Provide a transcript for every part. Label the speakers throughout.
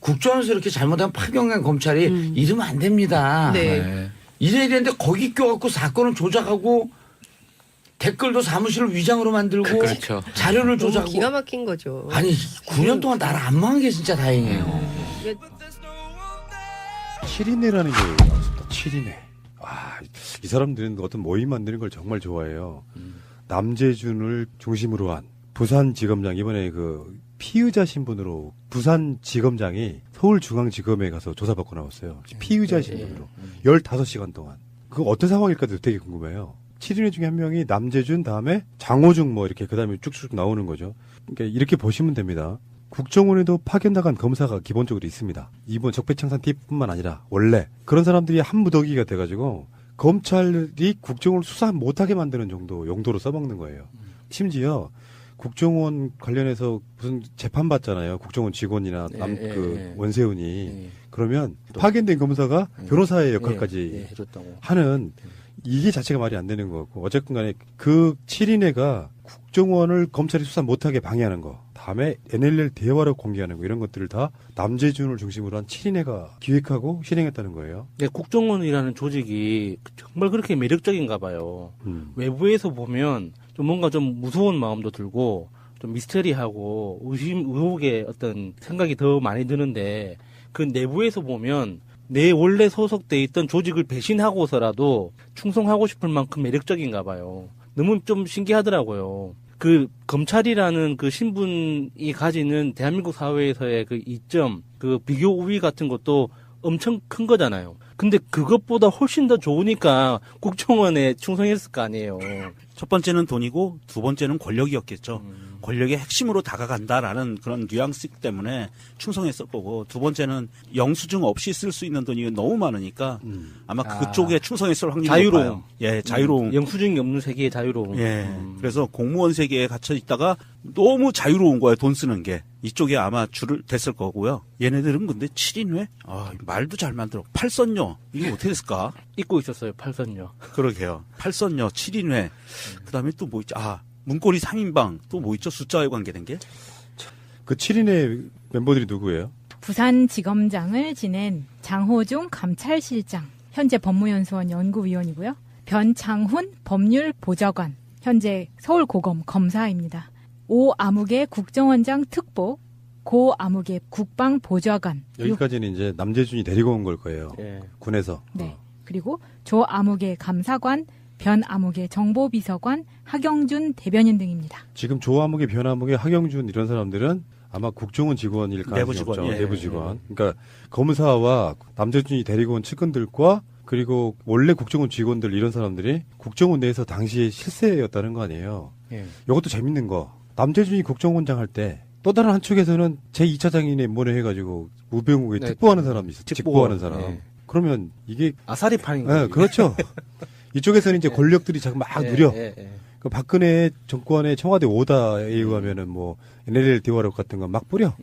Speaker 1: 국정원에서 이렇게 잘못하면 파견간 검찰이 이러면 안 됩니다.
Speaker 2: 네.
Speaker 1: 이래야 되는데 거기 껴갖고 사건을 조작하고 댓글도 사무실을 위장으로 만들고
Speaker 3: 그렇죠.
Speaker 1: 자료를
Speaker 2: 너무
Speaker 1: 조작하고
Speaker 2: 기가 막힌 거죠.
Speaker 1: 아니 9년 동안 나를 안 망한 게 진짜 다행이에요.
Speaker 2: 이게
Speaker 4: 7인회라는 게 나왔습니다. 7인회. 아, 이 사람들은 어떤 모임 만드는 걸 정말 좋아해요. 남재준을 중심으로 한 부산지검장 이번에 그 피의자 신분으로 부산지검장이 서울중앙지검에 가서 조사받고 나왔어요. 피의자 신분으로 15시간 동안. 그 어떤 상황일까도 되게 궁금해요. 7인회 중에 한 명이 남재준 다음에 장호중 뭐 이렇게 그다음에 쭉쭉 나오는 거죠. 그러니까 이렇게 보시면 됩니다. 국정원에도 파견 나간 검사가 기본적으로 있습니다. 이번 적폐청산 팀뿐만 아니라 원래 그런 사람들이 한 무더기가 돼가지고 검찰이 국정원을 수사 못하게 만드는 정도 용도로 써먹는 거예요. 심지어 국정원 관련해서 무슨 재판 받잖아요. 국정원 직원이나 원세훈이 그러면 파견된 검사가 변호사의 역할까지
Speaker 3: 해줬다고.
Speaker 4: 하는 이게 자체가 말이 안 되는 거고 어쨌든 간에 그 7인회가 국정원을 검찰이 수사 못하게 방해하는 거 다음에 NLL 대화를 공개하는 거 이런 것들을 다 남재준을 중심으로 한 7인회가 기획하고 실행했다는 거예요.
Speaker 3: 네, 국정원이라는 조직이 정말 그렇게 매력적인가 봐요. 외부에서 보면 좀 뭔가 좀 무서운 마음도 들고 좀 미스터리하고 의혹의 어떤 생각이 더 많이 드는데 그 내부에서 보면 내 원래 소속돼 있던 조직을 배신하고서라도 충성하고 싶을 만큼 매력적인가 봐요. 너무 좀 신기하더라고요. 그 검찰이라는 그 신분이 가지는 대한민국 사회에서의 그 이점, 그 비교 우위 같은 것도 엄청 큰 거잖아요. 근데 그것보다 훨씬 더 좋으니까 국정원에 충성했을 거 아니에요.
Speaker 5: 첫 번째는 돈이고 두 번째는 권력이었겠죠. 권력의 핵심으로 다가간다라는 그런 뉘앙스 때문에 충성했을 거고 두 번째는 영수증 없이 쓸 수 있는 돈이 너무 많으니까 아마 그쪽에 충성했을 확률이
Speaker 3: 자유로움.
Speaker 5: 높아요. 예, 자유로움.
Speaker 3: 영수증이 없는 세계의 자유로움.
Speaker 5: 예. 그래서 공무원 세계에 갇혀 있다가 너무 자유로운 거예요. 돈 쓰는 게. 이쪽에 아마 줄을 됐을 거고요. 얘네들은 근데 7인회? 아, 말도 잘 만들어. 팔선녀. 이게 어떻게 됐을까?
Speaker 3: 잊고 있었어요, 팔선녀.
Speaker 5: 그러게요. 팔선녀, 7인회. 그 다음에 또 뭐 있죠? 아, 문고리 3인방. 또 뭐 있죠? 숫자에 관계된 게?
Speaker 4: 그 7인회 멤버들이 누구예요?
Speaker 6: 부산지검장을 지낸 장호중 감찰실장, 현재 법무연수원 연구위원이고요. 변창훈 법률보좌관, 현재 서울고검 검사입니다. 오아무개 국정원장 특보, 고아무개 국방보좌관.
Speaker 4: 여기까지는 이제 남재준이 데리고 온 걸 거예요.
Speaker 3: 예.
Speaker 4: 군에서.
Speaker 6: 네. 그리고 조아무개 감사관, 변아무개 정보비서관, 하경준 대변인 등입니다.
Speaker 4: 지금 조아무개, 변아무개, 하경준 이런 사람들은 아마 국정원 직원일 가능성이
Speaker 5: 내부 직원,
Speaker 4: 없죠.
Speaker 5: 예.
Speaker 4: 내부 직원. 그러니까 검사와 남재준이 데리고 온 측근들과 그리고 원래 국정원 직원들 이런 사람들이 국정원 내에서 당시에 실세였다는 거 아니에요.
Speaker 3: 예.
Speaker 4: 이것도 재밌는 거. 남재준이 국정원장 할 때 또 다른 한 축에서는 제2차장이네 뭐네 해가지고 우병우에
Speaker 3: 네.
Speaker 4: 특보하는 사람이 있어. 직보하는 사람.
Speaker 3: 예.
Speaker 4: 그러면 이게
Speaker 3: 아사리판인 거죠.
Speaker 4: 네, 그렇죠. 이쪽에서는 이제 권력들이 자꾸 막 누려.
Speaker 3: 예.
Speaker 4: 그 박근혜 정권의 청와대 오다에 의하면은 뭐 NLL 대화록 같은 거 막 뿌려.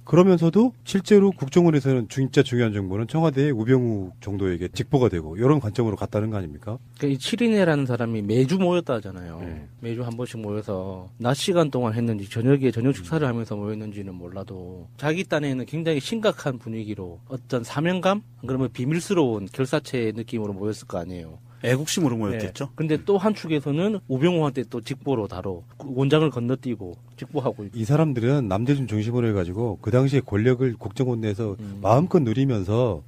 Speaker 4: 그러면서도 실제로 국정원에서는 진짜 중요한 정보는 청와대의 우병우 정도에게 직보가 되고 이런 관점으로 갔다는 거 아닙니까?
Speaker 3: 그러니까 이 7인회라는 사람이 매주 모였다 하잖아요.
Speaker 4: 네.
Speaker 3: 매주 한 번씩 모여서 낮 시간 동안 했는지 저녁에 저녁 식사를 하면서 모였는지는 몰라도 자기 딴에는 굉장히 심각한 분위기로 어떤 사명감? 그러면 비밀스러운 결사체 느낌으로 모였을 거 아니에요.
Speaker 5: 애국심으로 모였겠죠.
Speaker 3: 네. 근데 또 한 축에서는 우병우한테 또 직보로 다뤄 원장을 건너뛰고 직보하고
Speaker 4: 이 사람들은 남재준 중심으로 해가지고 그 당시에 권력을 국정원 내에서 마음껏 누리면서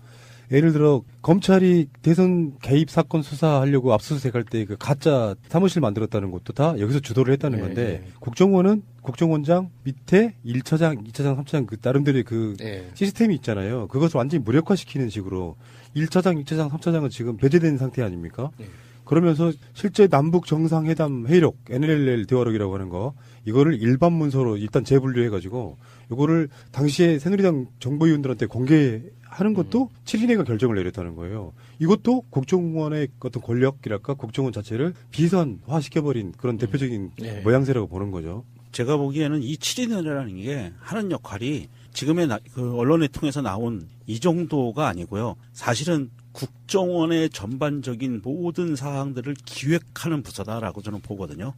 Speaker 4: 예를 들어 검찰이 대선 개입 사건 수사하려고 압수수색할 때 그 가짜 사무실 만들었다는 것도 다 여기서 주도를 했다는
Speaker 3: 네,
Speaker 4: 건데
Speaker 3: 네.
Speaker 4: 국정원은 국정원장 밑에 1차장, 2차장, 3차장 그 나름대로의 그
Speaker 3: 네.
Speaker 4: 시스템이 있잖아요. 그것을 완전히 무력화시키는 식으로 1차장, 2차장, 3차장은 지금 배제된 상태 아닙니까?
Speaker 3: 네.
Speaker 4: 그러면서 실제 남북 정상회담 회의록, NLL 대화록이라고 하는 거 이거를 일반 문서로 일단 재분류해가지고 이거를 당시에 새누리당 정보위원들한테 공개하는 것도 7인회가 결정을 내렸다는 거예요. 이것도 국정원의 어떤 권력이랄까 국정원 자체를 비선화시켜버린 그런 대표적인
Speaker 3: 네.
Speaker 4: 모양새라고 보는 거죠.
Speaker 5: 제가 보기에는 이 7인회라는 게 하는 역할이 지금의 그 언론을 통해서 나온 이 정도가 아니고요. 사실은 국정원의 전반적인 모든 사항들을 기획하는 부서다라고 저는 보거든요.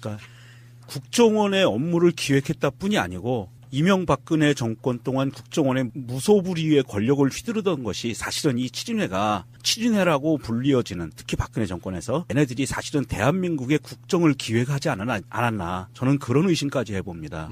Speaker 5: 그러니까 국정원의 업무를 기획했다 뿐이 아니고 이명박근혜 정권 동안 국정원의 무소불위의 권력을 휘두르던 것이 사실은 이 7인회라고 불리어지는 특히 박근혜 정권에서 얘네들이 사실은 대한민국의 국정을 기획하지 않았나 저는 그런 의심까지 해봅니다.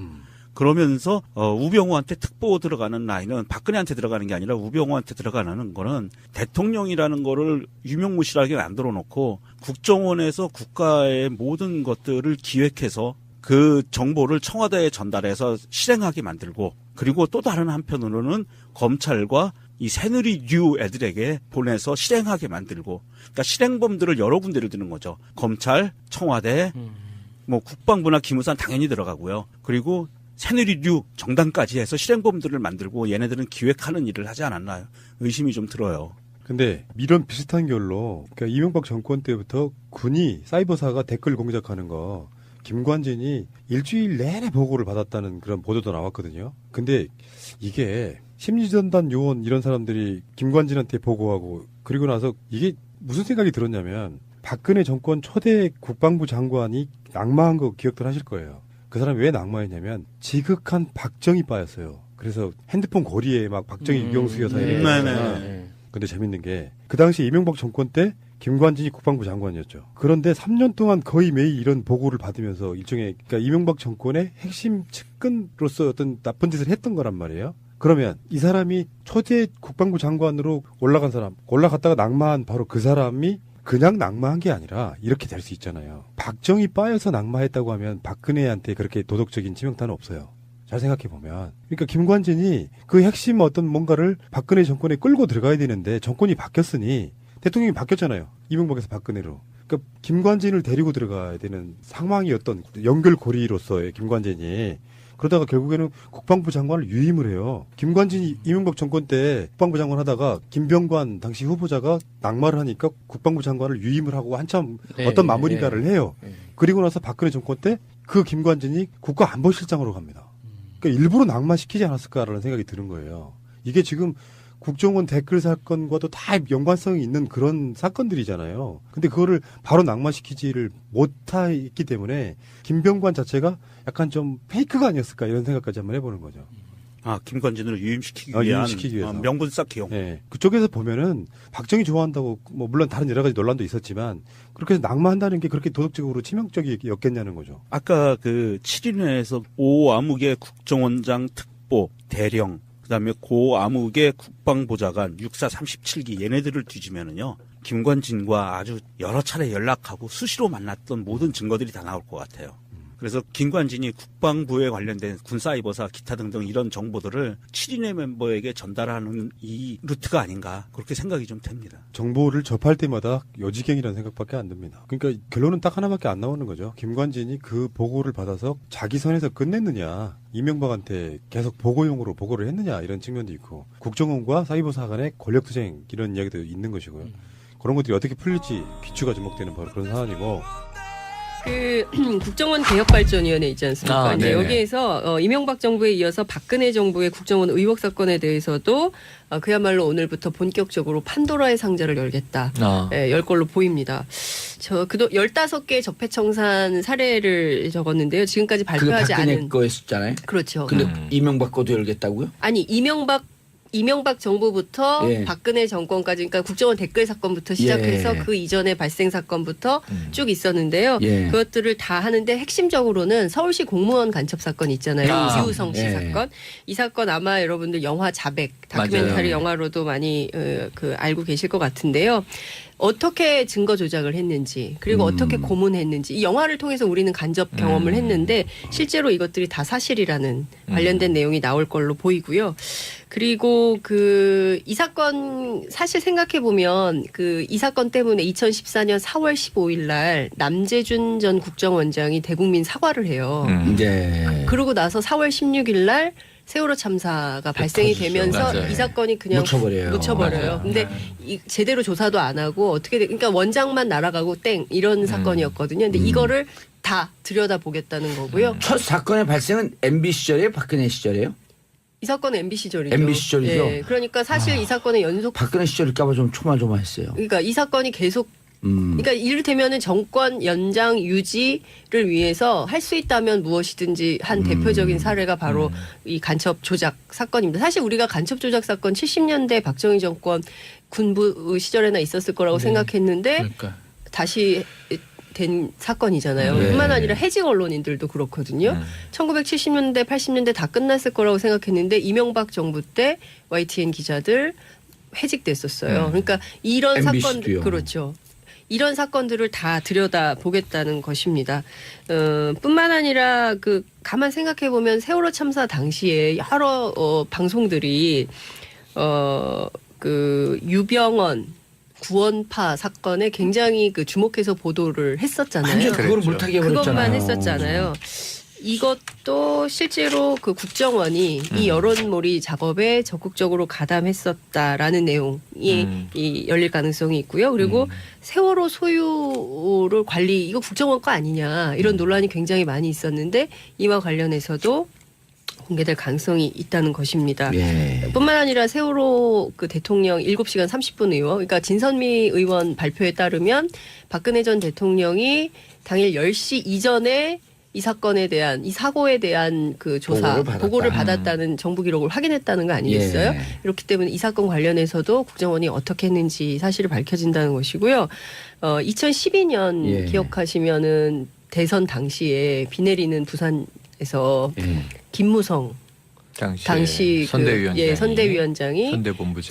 Speaker 5: 그러면서 우병우한테 특보 들어가는 라인은 박근혜한테 들어가는 게 아니라 우병우한테 들어가는 거는 대통령이라는 거를 유명무실하게 만들어 놓고 국정원에서 국가의 모든 것들을 기획해서 그 정보를 청와대에 전달해서 실행하게 만들고 그리고 또 다른 한편으로는 검찰과 이 새누리류 애들에게 보내서 실행하게 만들고 그러니까 실행범들을 여러 군데를 두는 거죠. 검찰, 청와대, 뭐 국방부나 기무사는 당연히 들어가고요. 그리고 새누리류 정당까지 해서 실행범들을 만들고 얘네들은 기획하는 일을 하지 않았나 의심이 좀 들어요.
Speaker 4: 근데 이런 비슷한 결로 그러니까 이명박 정권 때부터 군이 사이버사가 댓글 공작하는 거 김관진이 일주일 내내 보고를 받았다는 그런 보도도 나왔거든요. 근데 이게 심리전단 요원 이런 사람들이 김관진한테 보고하고 그리고 나서 이게 무슨 생각이 들었냐면 박근혜 정권 초대 국방부 장관이 낙마한 거 기억들 하실 거예요. 그 사람이 왜 낙마했냐면 지극한 박정희 바였어요. 그래서 핸드폰 고리에 막 박정희 유경수 여사 이렇게 했잖아요. 근데 재밌는 게 그 당시 이명박 정권 때 김관진이 국방부 장관이었죠. 그런데 3년 동안 거의 매일 이런 보고를 받으면서 일종의 그러니까 이명박 정권의 핵심 측근으로서 어떤 나쁜 짓을 했던 거란 말이에요. 그러면 이 사람이 초대 국방부 장관으로 올라간 사람, 올라갔다가 낙마한 바로 그 사람이 그냥 낙마한 게 아니라 이렇게 될 수 있잖아요. 박정희 빠여서 낙마했다고 하면 박근혜한테 그렇게 도덕적인 치명타는 없어요. 잘 생각해 보면. 그러니까 김관진이 그 핵심 어떤 뭔가를 박근혜 정권에 끌고 들어가야 되는데 정권이 바뀌었으니 대통령이 바뀌었잖아요. 이명박에서 박근혜로. 그러니까 김관진을 데리고 들어가야 되는 상황이었던 연결고리로서의 김관진이 그러다가 결국에는 국방부 장관을 유임을 해요. 김관진이 이명박 정권 때 국방부 장관 하다가 김병관 당시 후보자가 낙마를 하니까 국방부 장관을 유임을 하고 한참 어떤 마무리가를 해요. 그리고 나서 박근혜 정권 때 그 김관진이 국가안보실장으로 갑니다. 그러니까 일부러 낙마시키지 않았을까라는 생각이 드는 거예요. 이게 지금 국정원 댓글 사건과도 다 연관성이 있는 그런 사건들이잖아요. 근데 그거를 바로 낙마시키지를 못했기 때문에 김병관 자체가 약간 좀 페이크가 아니었을까 이런 생각까지 한번 해보는 거죠.
Speaker 5: 아, 김관진을 유임시키기 위한
Speaker 4: 위해서.
Speaker 5: 명분 쌓기용.
Speaker 4: 네. 그쪽에서 보면은 박정희 좋아한다고 뭐 물론 다른 여러 가지 논란도 있었지만 그렇게 해서 낙마한다는 게 그렇게 도덕적으로 치명적이었겠냐는 거죠.
Speaker 5: 아까 그 7인회에서 오 암흑의 국정원장 특보 대령 그다음에 고 암흑의 국방보좌관 육사 37기 얘네들을 뒤지면은요. 김관진과 아주 여러 차례 연락하고 수시로 만났던 모든 증거들이 다 나올 것 같아요. 그래서 김관진이 국방부에 관련된 군사이버사 기타 등등 이런 정보들을 7인회 멤버에게 전달하는 이 루트가 아닌가 그렇게 생각이 좀 됩니다.
Speaker 4: 정보를 접할 때마다 여지갱이라는 생각밖에 안 듭니다. 그러니까 결론은 딱 하나밖에 안 나오는 거죠. 김관진이 그 보고를 받아서 자기 선에서 끝냈느냐 이명박한테 계속 보고용으로 보고를 했느냐 이런 측면도 있고 국정원과 사이버사 간의 권력투쟁 이런 이야기도 있는 것이고요. 그런 것들이 어떻게 풀릴지 귀추가 주목되는 바로 그런 상황이고
Speaker 2: 그 국정원 개혁발전위원회 있지 않습니까?
Speaker 1: 아,
Speaker 2: 이제
Speaker 1: 네네.
Speaker 2: 여기에서 이명박 정부에 이어서 박근혜 정부의 국정원 의혹 사건에 대해서도 그야말로 오늘부터 본격적으로 판도라의 상자를 열겠다. 열 걸로 보입니다. 저 그도 15개 적폐청산 사례를 적었는데요. 지금까지
Speaker 1: 그게
Speaker 2: 발표하지
Speaker 1: 박근혜
Speaker 2: 않은
Speaker 1: 거였잖아요.
Speaker 2: 그렇죠.
Speaker 1: 근데 이명박 거도 열겠다고요?
Speaker 2: 아니 이명박 정부부터
Speaker 1: 예.
Speaker 2: 박근혜 정권까지 그러니까 국정원 댓글 사건부터 시작해서
Speaker 1: 예.
Speaker 2: 그 이전의 발생 사건부터 쭉 있었는데요.
Speaker 1: 예.
Speaker 2: 그것들을 다 하는데 핵심적으로는 서울시 공무원 간첩 사건 있잖아요. 이우성 씨
Speaker 1: 예.
Speaker 2: 사건. 이 사건 아마 여러분들 영화 자백 다큐멘터리
Speaker 1: 맞아요.
Speaker 2: 영화로도 많이 알고 계실 것 같은데요. 어떻게 증거 조작을 했는지 그리고 어떻게 고문했는지 이 영화를 통해서 우리는 간접 경험을 했는데 실제로 이것들이 다 사실이라는 관련된 내용이 나올 걸로 보이고요. 그리고 이 사건 사실 생각해 보면 이 사건 때문에 2014년 4월 15일 날 남재준 전 국정원장이 대국민 사과를 해요.
Speaker 1: 네.
Speaker 2: 그러고 나서 4월 16일 날 세월호 참사가 발생이
Speaker 1: 터지죠.
Speaker 2: 되면서
Speaker 1: 맞아요.
Speaker 2: 이 사건이 그냥 묻혀버려요.
Speaker 1: 맞아요.
Speaker 2: 근데 제대로 조사도 안 하고 그러니까 원장만 날아가고 땡 이런 사건이었거든요. 근데 이거를 다 들여다보겠다는 거고요.
Speaker 1: 첫 사건의 발생은 MB 시절이에요? 박근혜 시절이에요?
Speaker 2: 이 사건은 MB 시절이죠.
Speaker 1: MB 시절이죠?
Speaker 2: 예, 그러니까 사실 이 사건의 연속
Speaker 1: 박근혜 시절일까봐 좀 조마조마했어요.
Speaker 2: 그러니까 이 사건이 계속 그러니까 이를테면은 정권 연장 유지를 위해서 할 수 있다면 무엇이든지 한 대표적인 사례가 바로 이 간첩 조작 사건입니다. 사실 우리가 간첩 조작 사건 70년대 박정희 정권 군부 시절에나 있었을 거라고 생각했는데
Speaker 1: 그러니까.
Speaker 2: 다시 된 사건이잖아요.
Speaker 1: 네.
Speaker 2: 뿐만 아니라 해직 언론인들도 그렇거든요. 1970년대, 80년대 다 끝났을 거라고 생각했는데 이명박 정부 때 YTN 기자들 해직됐었어요. 그러니까 이런
Speaker 1: MBC
Speaker 2: 사건
Speaker 1: 도요.
Speaker 2: 그렇죠. 이런 사건들을 다 들여다 보겠다는 것입니다. 뿐만 아니라 그 가만 생각해 보면 세월호 참사 당시에 여러 방송들이 그 유병언 구원파 사건에 굉장히 그 주목해서 보도를 했었잖아요.
Speaker 1: 완전 그걸 물타기 해버렸잖아요.
Speaker 2: 그것만 했었잖아요. 이것도 실제로 그 국정원이 이 여론몰이 작업에 적극적으로 가담했었다라는 내용이 이 열릴 가능성이 있고요. 그리고 세월호 소유를 관리 이거 국정원 거 아니냐 이런 논란이 굉장히 많이 있었는데 이와 관련해서도 공개될 가능성이 있다는 것입니다.
Speaker 1: 예.
Speaker 2: 뿐만 아니라 세월호 그 대통령 7시간 30분 의원, 그러니까 진선미 의원 발표에 따르면 박근혜 전 대통령이 당일 10시 이전에 이 사건에 대한 이 사고에 대한 그 조사 보고를 받았다는 정부 기록을 확인했다는 거 아니겠어요?
Speaker 1: 예.
Speaker 2: 그렇기 때문에 이 사건 관련해서도 국정원이 어떻게 했는지 사실이 밝혀진다는 것이고요. 2012년
Speaker 1: 예.
Speaker 2: 기억하시면은 대선 당시에 비 내리는 부산에서
Speaker 1: 예.
Speaker 2: 김무성 당시
Speaker 7: 선대위원장이
Speaker 2: 선대위원장이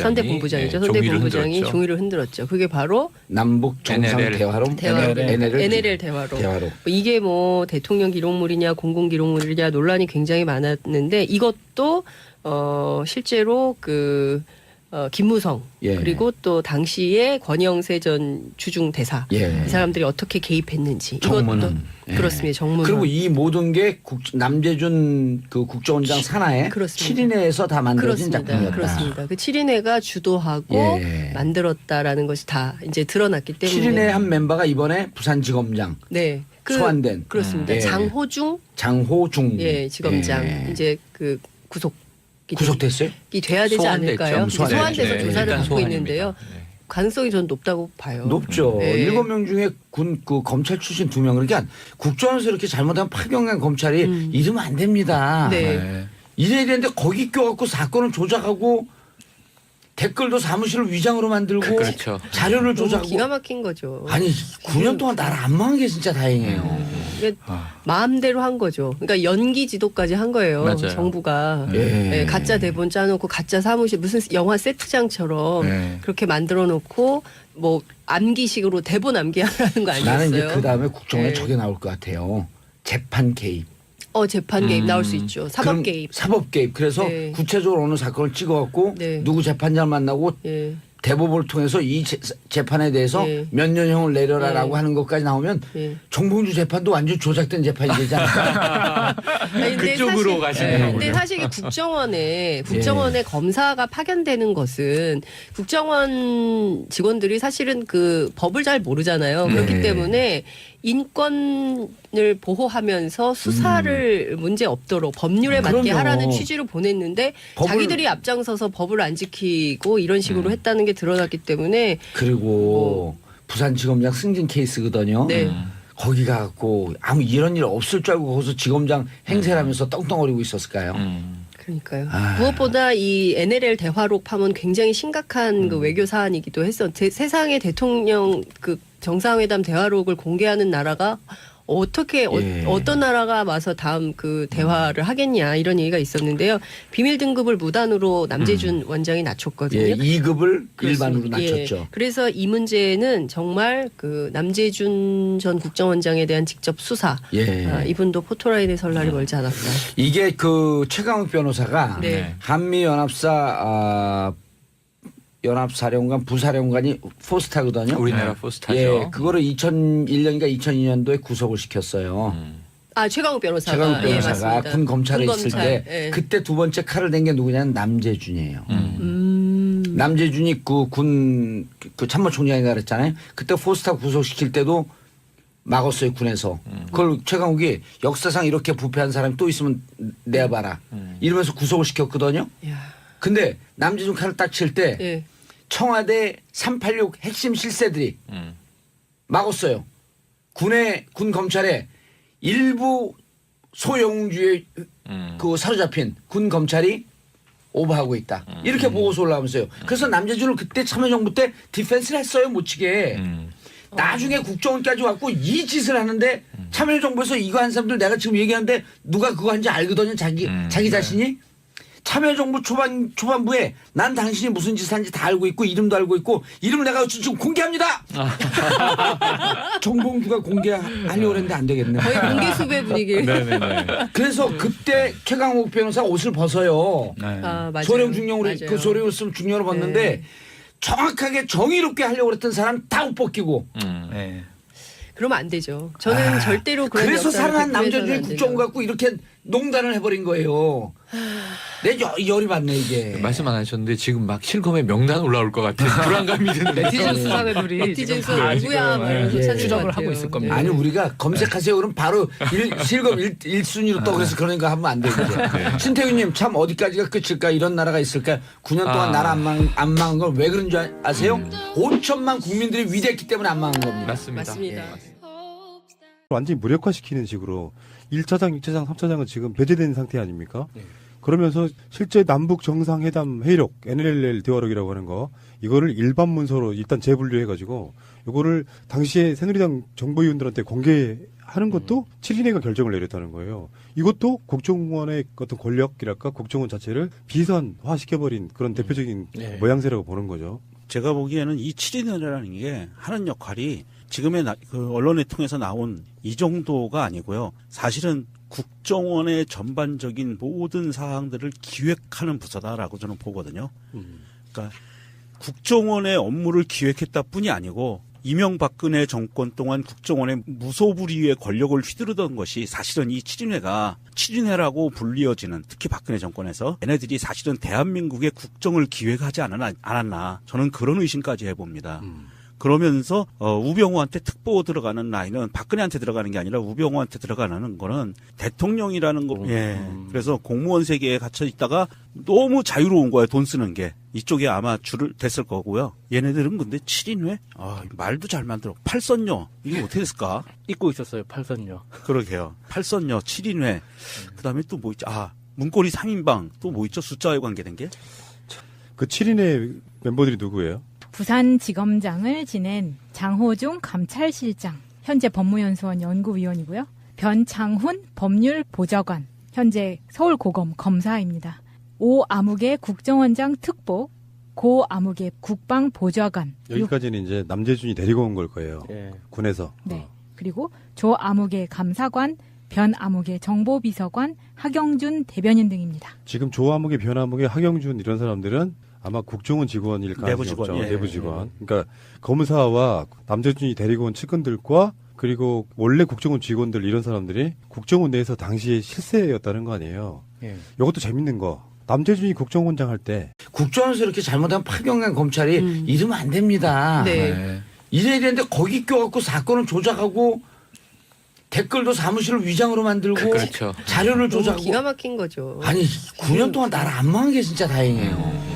Speaker 7: 선대본부장이죠.
Speaker 2: 선대본부장이 종이를 흔들었죠. 그게 바로
Speaker 1: 남북 정상
Speaker 7: NLL.
Speaker 1: 대화로
Speaker 2: NLL 대화로. 이게 뭐 대통령 기록물이냐 공공 기록물이냐 논란이 굉장히 많았는데 이것도 실제로 그 김무성
Speaker 1: 예.
Speaker 2: 그리고 또 당시에 권영세 전 주중 대사
Speaker 1: 예.
Speaker 2: 이 사람들이 어떻게 개입했는지
Speaker 1: 정문은.
Speaker 2: 이것도
Speaker 1: 예.
Speaker 2: 그렇습니다. 정문
Speaker 1: 그리고 이 모든 게 남재준 그 국정원장 산하에
Speaker 2: 그렇습니다.
Speaker 1: 7인회에서 다 만들어진
Speaker 2: 그렇습니다.
Speaker 1: 작품이었다.
Speaker 2: 그렇습니다. 그 7인회가 주도하고
Speaker 1: 예.
Speaker 2: 만들었다라는 것이 다 이제 드러났기 때문에
Speaker 1: 7인회 한 멤버가 이번에 부산지검장
Speaker 2: 네.
Speaker 1: 소환된
Speaker 2: 그렇습니다.
Speaker 1: 예. 장호중
Speaker 2: 예, 지검장
Speaker 1: 예.
Speaker 2: 이제 그
Speaker 1: 구속됐어요?
Speaker 2: 이 돼야 되지
Speaker 7: 소환됐죠.
Speaker 2: 않을까요?
Speaker 1: 소환됐죠.
Speaker 2: 소환돼서
Speaker 1: 네,
Speaker 2: 조사를
Speaker 7: 일단
Speaker 2: 받고
Speaker 7: 소환입니다.
Speaker 2: 있는데요.
Speaker 7: 네.
Speaker 2: 가능성이 전 높다고 봐요.
Speaker 1: 높죠.
Speaker 2: 네.
Speaker 1: 7명 중에 그 검찰 출신 2명. 그러니까 국정원에서 이렇게 잘못하면 파견간 검찰이 이러면 안 됩니다.
Speaker 2: 네.
Speaker 1: 이래야 되는데 거기 껴갖고 사건을 조작하고 댓글도 사무실을 위장으로 만들고
Speaker 7: 그렇죠.
Speaker 1: 자료를
Speaker 2: 너무
Speaker 1: 조작하고
Speaker 2: 기가 막힌 거죠.
Speaker 1: 아니 9년 동안 나를 안 망한 게 진짜 다행이에요.
Speaker 2: 이게 마음대로 한 거죠. 그러니까 연기 지도까지 한 거예요.
Speaker 7: 맞아요.
Speaker 2: 정부가
Speaker 1: 예.
Speaker 2: 네, 가짜 대본 짜놓고 가짜 사무실 무슨 영화 세트장처럼
Speaker 1: 네.
Speaker 2: 그렇게 만들어 놓고 뭐 암기식으로 대본 암기하라는 거 아니었어요?
Speaker 1: 나는 이제 그 다음에 국정원에
Speaker 2: 네.
Speaker 1: 저게 나올 것 같아요. 재판 개입.
Speaker 2: 재판 개입 나올 수 있죠. 사법
Speaker 1: 그럼
Speaker 2: 개입.
Speaker 1: 사법 개입. 그래서
Speaker 2: 네.
Speaker 1: 구체적으로 어느 사건을 찍어갖고
Speaker 2: 네.
Speaker 1: 누구 재판장을 만나고
Speaker 2: 예.
Speaker 1: 대법을 통해서 이 재판에 대해서
Speaker 2: 네.
Speaker 1: 몇 년형을 내려라라고
Speaker 2: 네.
Speaker 1: 하는 것까지 나오면
Speaker 2: 예.
Speaker 1: 정봉주 재판도 완전 조작된 재판이 되지 않을까?
Speaker 2: 아니, 근데
Speaker 7: 그쪽으로
Speaker 2: 사실-
Speaker 7: 가시는
Speaker 2: 네,
Speaker 7: 거군요.
Speaker 2: 근데 사실 이게 국정원에 검사가 파견되는 것은 국정원 직원들이 사실은 그 법을 잘 모르잖아요. 그렇기
Speaker 1: 네.
Speaker 2: 때문에 인권을 보호하면서 수사를 문제 없도록 법률에 맞게
Speaker 1: 그럼요.
Speaker 2: 하라는 취지로 보냈는데
Speaker 1: 법을-
Speaker 2: 자기들이 앞장서서 법을 안 지키고 이런 식으로 했다는 게 드러났기 때문에
Speaker 1: 그리고 부산지검장 승진 케이스거든요.
Speaker 2: 네.
Speaker 1: 거기 가갖고 아무 이런 일 없을 줄 알고 거기서 지검장 행세를 하면서 떵떵거리고 있었을까요?
Speaker 2: 그러니까요.
Speaker 1: 아.
Speaker 2: 무엇보다 이 NLL 대화록 파문 굉장히 심각한 그 외교 사안이기도 했어. 세상의 대통령 그 정상회담 대화록을 공개하는 나라가 어떻게
Speaker 1: 예.
Speaker 2: 어떤 나라가 와서 다음 그 대화를 하겠냐 이런 얘기가 있었는데요. 비밀 등급을 무단으로 남재준 원장이 낮췄거든요.
Speaker 1: 예, 2급을
Speaker 2: 그렇습니다.
Speaker 1: 일반으로 낮췄죠.
Speaker 2: 예. 그래서 이 문제는 정말 그 남재준 전 국정원장에 대한 직접 수사.
Speaker 1: 예.
Speaker 2: 이분도 포토라인에 설 날이 멀지 않았다.
Speaker 1: 이게 그 최강욱 변호사가
Speaker 2: 네.
Speaker 1: 한미연합사 연합사령관 부사령관이 포스타거든요.
Speaker 7: 우리나라 포스타죠.
Speaker 1: 예, 그거를 2001년인가 2002년도에 구속을 시켰어요.
Speaker 2: 최강욱 변호사가.
Speaker 1: 최강욱 변호사가
Speaker 2: 맞습니다.
Speaker 1: 군 검찰에
Speaker 2: 군
Speaker 1: 있을
Speaker 2: 검찰.
Speaker 1: 때
Speaker 2: 예.
Speaker 1: 그때 두 번째 칼을 댄 게 누구냐면 남재준이에요.
Speaker 2: 음.
Speaker 1: 남재준이 그 군 그 참모총장이라 그랬잖아요. 그때 포스타 구속시킬 때도 막았어요 군에서. 그걸 최강욱이 역사상 이렇게 부패한 사람이 또 있으면 내봐라. 이러면서 구속을 시켰거든요.
Speaker 2: 야.
Speaker 1: 근데 남재준 칼을 딱 칠 때
Speaker 2: 예.
Speaker 1: 청와대 386 핵심 실세들이 막았어요. 군 검찰에 일부 소영주의 그 사로잡힌 군 검찰이 오버하고 있다. 이렇게 보고서 올라오면서요. 그래서 남재준을 그때 참여정부 때 디펜스를 했어요. 못치게. 나중에 국정원까지 왔고 이 짓을 하는데 참여정부에서 이거 한 사람들 내가 지금 얘기하는데 누가 그거 한지 알거든요. 자기 자신이. 참여정부 초반부에 난 당신이 무슨 짓을 한지 다 알고 있고 이름도 알고 있고 이름을 내가 지금 공개합니다. 정봉주가 공개하려고 했는데 안 되겠네.
Speaker 2: 거의 공개 수배 분위기.
Speaker 7: 네네네.
Speaker 1: 그래서 그때 최강욱 변호사가 옷을 벗어요.
Speaker 7: 네.
Speaker 2: 아, 맞아요.
Speaker 1: 소령 중령으로
Speaker 2: 맞아요.
Speaker 1: 그 소령을 쓰면 중령으로 벗는데
Speaker 2: 네.
Speaker 1: 정확하게 정의롭게 하려고 그랬던 사람 다 옷 벗기고.
Speaker 7: 네.
Speaker 2: 그러면 안 되죠. 저는 절대로 그런
Speaker 1: 그래서
Speaker 2: 역사를
Speaker 1: 살아난
Speaker 2: 대표해서는
Speaker 1: 남자들이
Speaker 2: 안 되죠.
Speaker 1: 국정원 갖고 이렇게 농단을 해버린 거예요. 내 열이 받네 이게.
Speaker 7: 말씀 안 하셨는데 지금 막 실검에 명단 올라올 것 같은 불안감이 드는
Speaker 8: 네티즌 수사대들이
Speaker 2: 네티즌
Speaker 8: 지금 다
Speaker 2: 누구야 막 이러면서
Speaker 1: 예.
Speaker 2: 찾는
Speaker 8: 추적을
Speaker 2: 것 같아요.
Speaker 8: 하고 있을 겁니다.
Speaker 1: 아니 우리가 검색하세요 그럼 바로 실검 1순위로 떠 그래서 그런 거 하면 안 되죠. 신태균님 참 어디까지가 끝일까 이런 나라가 있을까 9년 동안 나라 안 망한 건 왜 그런 줄 아세요? 5천만 국민들이 위대했기 때문에 안 망한 겁니다.
Speaker 7: 맞습니다.
Speaker 2: 맞습니다.
Speaker 4: 완전히 무력화시키는 식으로 1차장, 2차장, 3차장은 지금 배제된 상태 아닙니까? 그러면서 실제 남북 정상회담 회의록, NLL 대화록이라고 하는 거, 이거를 일반 문서로 일단 재분류해가지고, 이거를 당시에 새누리당 정보위원들한테 공개하는 것도 7인회가 결정을 내렸다는 거예요. 이것도 국정원의 어떤 권력이랄까, 국정원 자체를 비선화시켜버린 그런 대표적인
Speaker 3: 네.
Speaker 4: 모양새라고 보는 거죠.
Speaker 5: 제가 보기에는 이 7인회라는 게 하는 역할이 지금의 그 언론을 통해서 나온 이 정도가 아니고요. 사실은 국정원의 전반적인 모든 사항들을 기획하는 부서다라고 저는 보거든요. 그러니까 국정원의 업무를 기획했다 뿐이 아니고 이명박근혜 정권 동안 국정원의 무소불위의 권력을 휘두르던 것이 사실은 이 7인회가 7인회라고 불리어지는 특히 박근혜 정권에서 얘네들이 사실은 대한민국의 국정을 기획하지 않았나 저는 그런 의심까지 해봅니다. 그러면서 우병우한테 특보 들어가는 라인은 박근혜한테 들어가는 게 아니라 우병우한테 들어가는 거는 대통령이라는 거. 예. 그래서 공무원 세계에 갇혀 있다가 너무 자유로운 거예요. 돈 쓰는 게. 이쪽에 아마 줄을 댔을 거고요. 얘네들은 근데 7인회? 아, 말도 잘 만들어. 팔선녀. 이게 어떻게 됐을까?
Speaker 3: 잊고 있었어요. 팔선녀.
Speaker 5: 그러게요. 팔선녀, 7인회. 그다음에 또 뭐 있죠? 아, 문고리 3인방. 또 뭐 있죠? 숫자에 관계된 게?
Speaker 4: 그 7인회 멤버들이 누구예요?
Speaker 6: 부산지검장을 지낸 장호중 감찰실장, 현재 법무연수원 연구위원이고요. 변창훈 법률보좌관, 현재 서울고검 검사입니다. 오아무개 국정원장 특보, 고아무개 국방보좌관.
Speaker 4: 여기까지는 이제 남재준이 데리고 온 걸 거예요.
Speaker 3: 예.
Speaker 4: 군에서.
Speaker 6: 네. 그리고 조아무개 감사관, 변아무개 정보비서관, 하경준 대변인 등입니다.
Speaker 4: 지금 조아무개, 변아무개, 하경준 이런 사람들은 아마 국정원 직원일 가능성이
Speaker 5: 내부 직원,
Speaker 4: 없죠.
Speaker 5: 예.
Speaker 4: 내부 직원. 그러니까 검사와 남재준이 데리고 온 측근들과 그리고 원래 국정원 직원들 이런 사람들이 국정원 내에서 당시에 실세였다는 거 아니에요.
Speaker 3: 예.
Speaker 4: 이것도 재밌는 거. 남재준이 국정원장 할 때
Speaker 1: 국정원에서 이렇게 잘못하면 파견간 검찰이 이러면 안 됩니다.
Speaker 2: 네.
Speaker 1: 이래야 되는데 거기 껴갖고 사건을 조작하고 댓글도 사무실을 위장으로 만들고
Speaker 7: 그렇죠.
Speaker 1: 자료를
Speaker 2: 너무
Speaker 1: 조작하고
Speaker 2: 기가 막힌 거죠.
Speaker 1: 아니 9년 동안 나라 안 망한 게 진짜 다행이에요.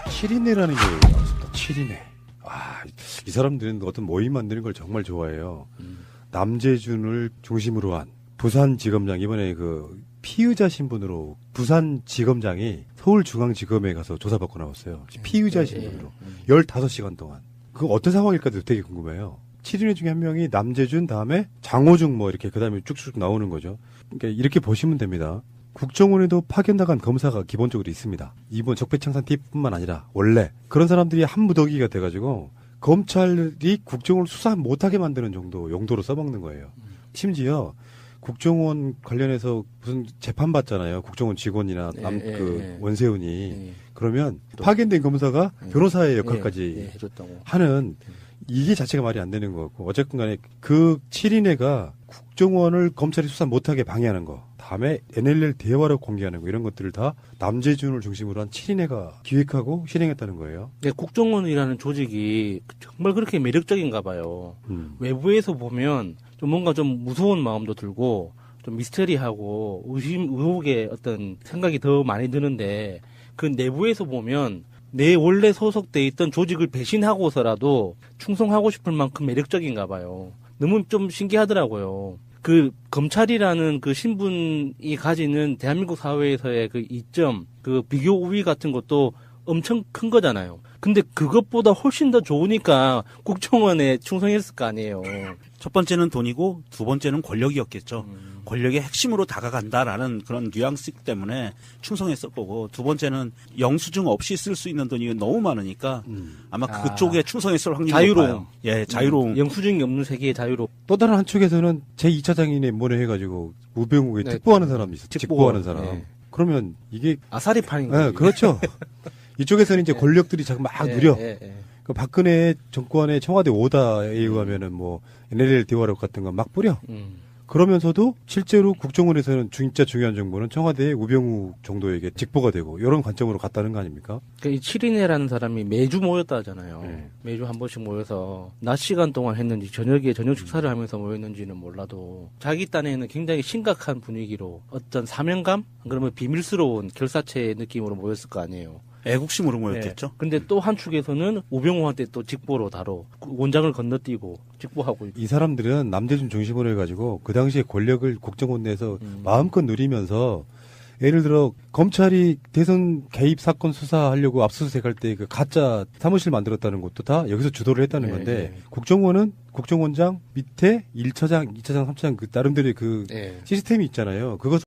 Speaker 4: 7인회라는 게 나왔습니다. 7인회. 아, 이 사람들은 어떤 모임 만드는 걸 정말 좋아해요. 남재준을 중심으로 한 부산지검장 이번에 그 피의자 신분으로 부산지검장이 서울중앙지검에 가서 조사받고 나왔어요. 피의자 신분으로 15시간 동안. 그 어떤 상황일까도 되게 궁금해요. 7인회 중에 한 명이 남재준 다음에 장호중 뭐 이렇게 그다음에 쭉쭉 나오는 거죠. 그러니까 이렇게 보시면 됩니다. 국정원에도 파견 나간 검사가 기본적으로 있습니다. 이번 적폐청산팀뿐만 아니라 원래 그런 사람들이 한 무더기가 돼가지고 검찰이 국정원을 수사 못하게 만드는 정도 용도로 써먹는 거예요. 심지어 국정원 관련해서 무슨 재판 받잖아요. 국정원 직원이나 원세훈이 그러면 파견된 검사가 변호사의 역할까지
Speaker 3: 해줬다고.
Speaker 4: 하는 이게 자체가 말이 안 되는 것 같고 어쨌든 간에 그 7인회가 국정원을 검찰이 수사 못하게 방해하는 거 다음에 NLL 대화록 공개하는 거 이런 것들을 다 남재준을 중심으로 한 7인회가 기획하고 실행했다는 거예요.
Speaker 3: 네, 국정원이라는 조직이 정말 그렇게 매력적인가 봐요. 외부에서 보면 좀 뭔가 좀 무서운 마음도 들고 좀 미스터리하고 의혹의 어떤 생각이 더 많이 드는데 그 내부에서 보면 내 원래 소속돼 있던 조직을 배신하고서라도 충성하고 싶을 만큼 매력적인가 봐요. 너무 좀 신기하더라고요. 그 검찰이라는 그 신분이 가지는 대한민국 사회에서의 그 이점, 그 비교 우위 같은 것도 엄청 큰 거잖아요. 근데 그것보다 훨씬 더 좋으니까 국정원에 충성했을 거 아니에요.
Speaker 5: 첫 번째는 돈이고 두 번째는 권력이었겠죠. 권력의 핵심으로 다가간다라는 그런 뉘앙스 때문에 충성했을 거고, 두 번째는 영수증 없이 쓸 수 있는 돈이 너무 많으니까 아마 그쪽에 충성했을 확률이
Speaker 3: 자유로움.
Speaker 5: 높아요. 예, 자유로움.
Speaker 3: 영수증이 없는 세계의 자유로.
Speaker 4: 또 다른 한쪽에서는 제2차 장인의 모래 해가지고 우병우에
Speaker 3: 네.
Speaker 4: 특보하는 사람이 있어. 직보하는 사람.
Speaker 3: 네.
Speaker 4: 그러면 이게
Speaker 3: 아사리판인
Speaker 4: 네,
Speaker 3: 거예요.
Speaker 4: 그렇죠. 이쪽에서는 이제 권력들이 자꾸 막 누려. 그 박근혜 정권의 청와대 오다에 의하면은 뭐 NLL 대화록 같은 거 막 뿌려. 그러면서도 실제로 국정원에서는 진짜 중요한 정보는 청와대의 우병우 정도에게 직보가 되고 이런 관점으로 갔다는 거 아닙니까?
Speaker 3: 이 7인회라는 사람이 매주 모였다 하잖아요.
Speaker 4: 네.
Speaker 3: 매주 한 번씩 모여서 낮 시간 동안 했는지 저녁에 저녁 식사를 하면서 모였는지는 몰라도 자기 딴에는 굉장히 심각한 분위기로 어떤 사명감? 그러면 비밀스러운 결사체 느낌으로 모였을 거 아니에요.
Speaker 5: 애국심으로 모였겠죠.
Speaker 3: 근데 또 한 축에서는 우병우한테 또 직보로 다뤄 원장을 건너뛰고 직보하고 있고.
Speaker 4: 이 사람들은 남대준 중심으로 해가지고 그 당시에 권력을 국정원 내에서 마음껏 누리면서 예를 들어 검찰이 대선 개입 사건 수사하려고 압수수색할 때 그 가짜 사무실 만들었다는 것도 다 여기서 주도를 했다는
Speaker 3: 네,
Speaker 4: 건데
Speaker 3: 네.
Speaker 4: 국정원은 국정원장 밑에 1차장, 2차장, 3차장 그 나름대로의 그
Speaker 3: 네.
Speaker 4: 시스템이 있잖아요. 그것